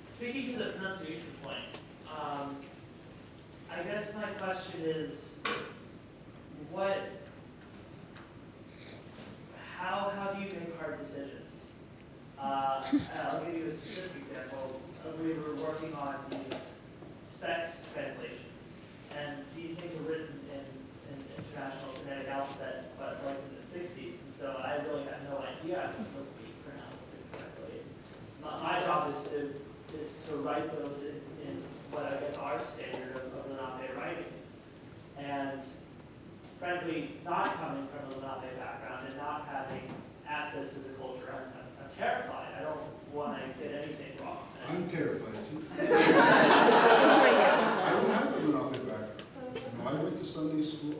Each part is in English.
Speaking to the pronunciation point, I guess my question is, how do you make hard decisions? I'll give you a specific example. We were working on these spec translations, and these things were written in International Phonetic Alphabet, but like in the 60s, and so I really had no idea if it was being pronounced incorrectly. My job is to write those in what I guess our standard of Lenape writing. And frankly, not coming from a Lenape background and not having access to the culture, I'm terrified. I don't want to get anything wrong. I'm terrified too. I don't have a Lenape background. I went to Sunday school.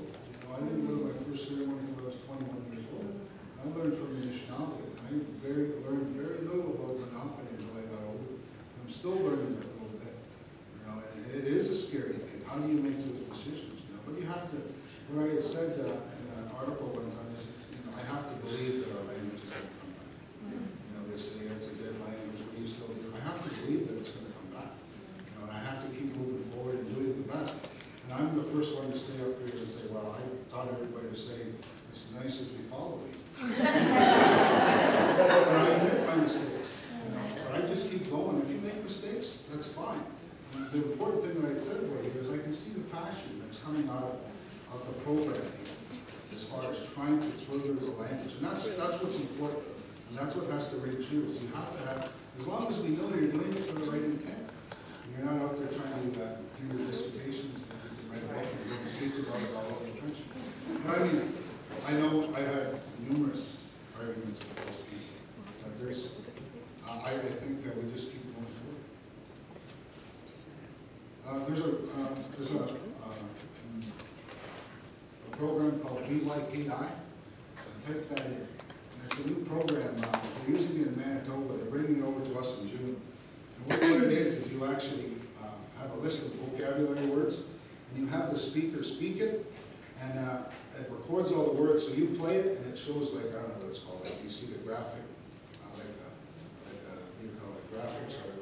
I didn't go to my first ceremony until I was 21 years old. I learned from the Lenape. I learned very little about Lenape until I got older. I'm still learning that little bit. And it is a scary thing. How do you make those decisions? But you have to. What I had said in an article one time is, I have to believe that our language is going to come back. They say it's a dead language. What do you still do? I have to believe that it's going to come back. And I have to keep moving forward and doing the best. And I'm the first one to stay up here and say, well, I taught everybody to say, it's nice if you follow me. But I admit my mistakes. But I just keep going. If you make mistakes, that's fine. And the important thing that I said about here is I can see the passion that's coming out of the program here, as far as trying to further the language. And that's what's important. And that's what has to ring true, is you have to have, as long as we know you're doing it for the right intent. And you're not out there trying to do your dissertations and you can write a book and go and speak about it all over the country. But I mean, I know I've had numerous arguments with those people. But I think that we just keep going forward. There's a program called BYKI. Type that in. And it's a new program. They're using it in Manitoba. They're bringing it over to us in June. And what it is you actually have a list of vocabulary words, and you have the speaker speak it, and it records all the words. So you play it, and it shows, like, I don't know what it's called. Like you see the graphic, what do you call it, graphics or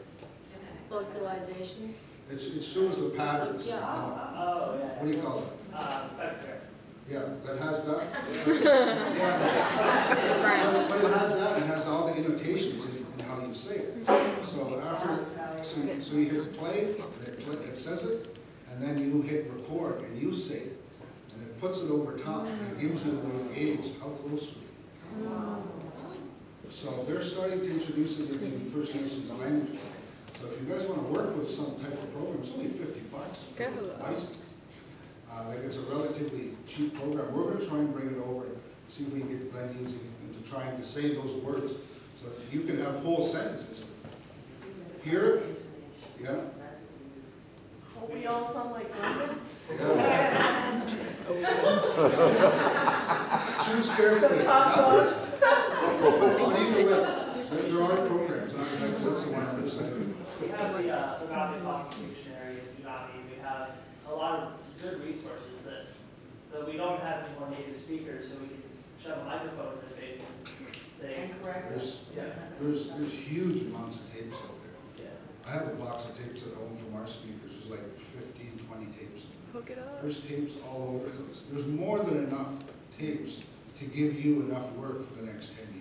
localizations. it shows the patterns. Yeah. Oh, yeah. What do you call it? Spectre. Yeah, that has that. Yeah. But it has that. It has all the annotations in how you say it. So so you hit play, and it says it, and then you hit record, and you say it, and it puts it over top, and it gives you a little gauge. How close were you? So they're starting to introduce it into First Nations languages. So if you guys want to work with some type of program, it's only $50 per license. Like it's a relatively cheap program. We're going to try and bring it over, see if we can get Glenn using it into trying to say those words so that you can have whole sentences. Hear it? Yeah? Hope we all sound like London. Yeah. Choose carefully. But either way, there are programs. That's the one I'm excited about. We have the Lenape Box Dictionary in Lenape. We have a lot of good resources that we don't have any more native speakers, so we can shove a microphone in their face and say, There's huge amounts of tapes out there. yeah. I have a box of tapes at home from our speakers. There's like 15, 20 tapes. Hook it up. There's tapes all over the place. There's more than enough tapes to give you enough work for the next 10 years.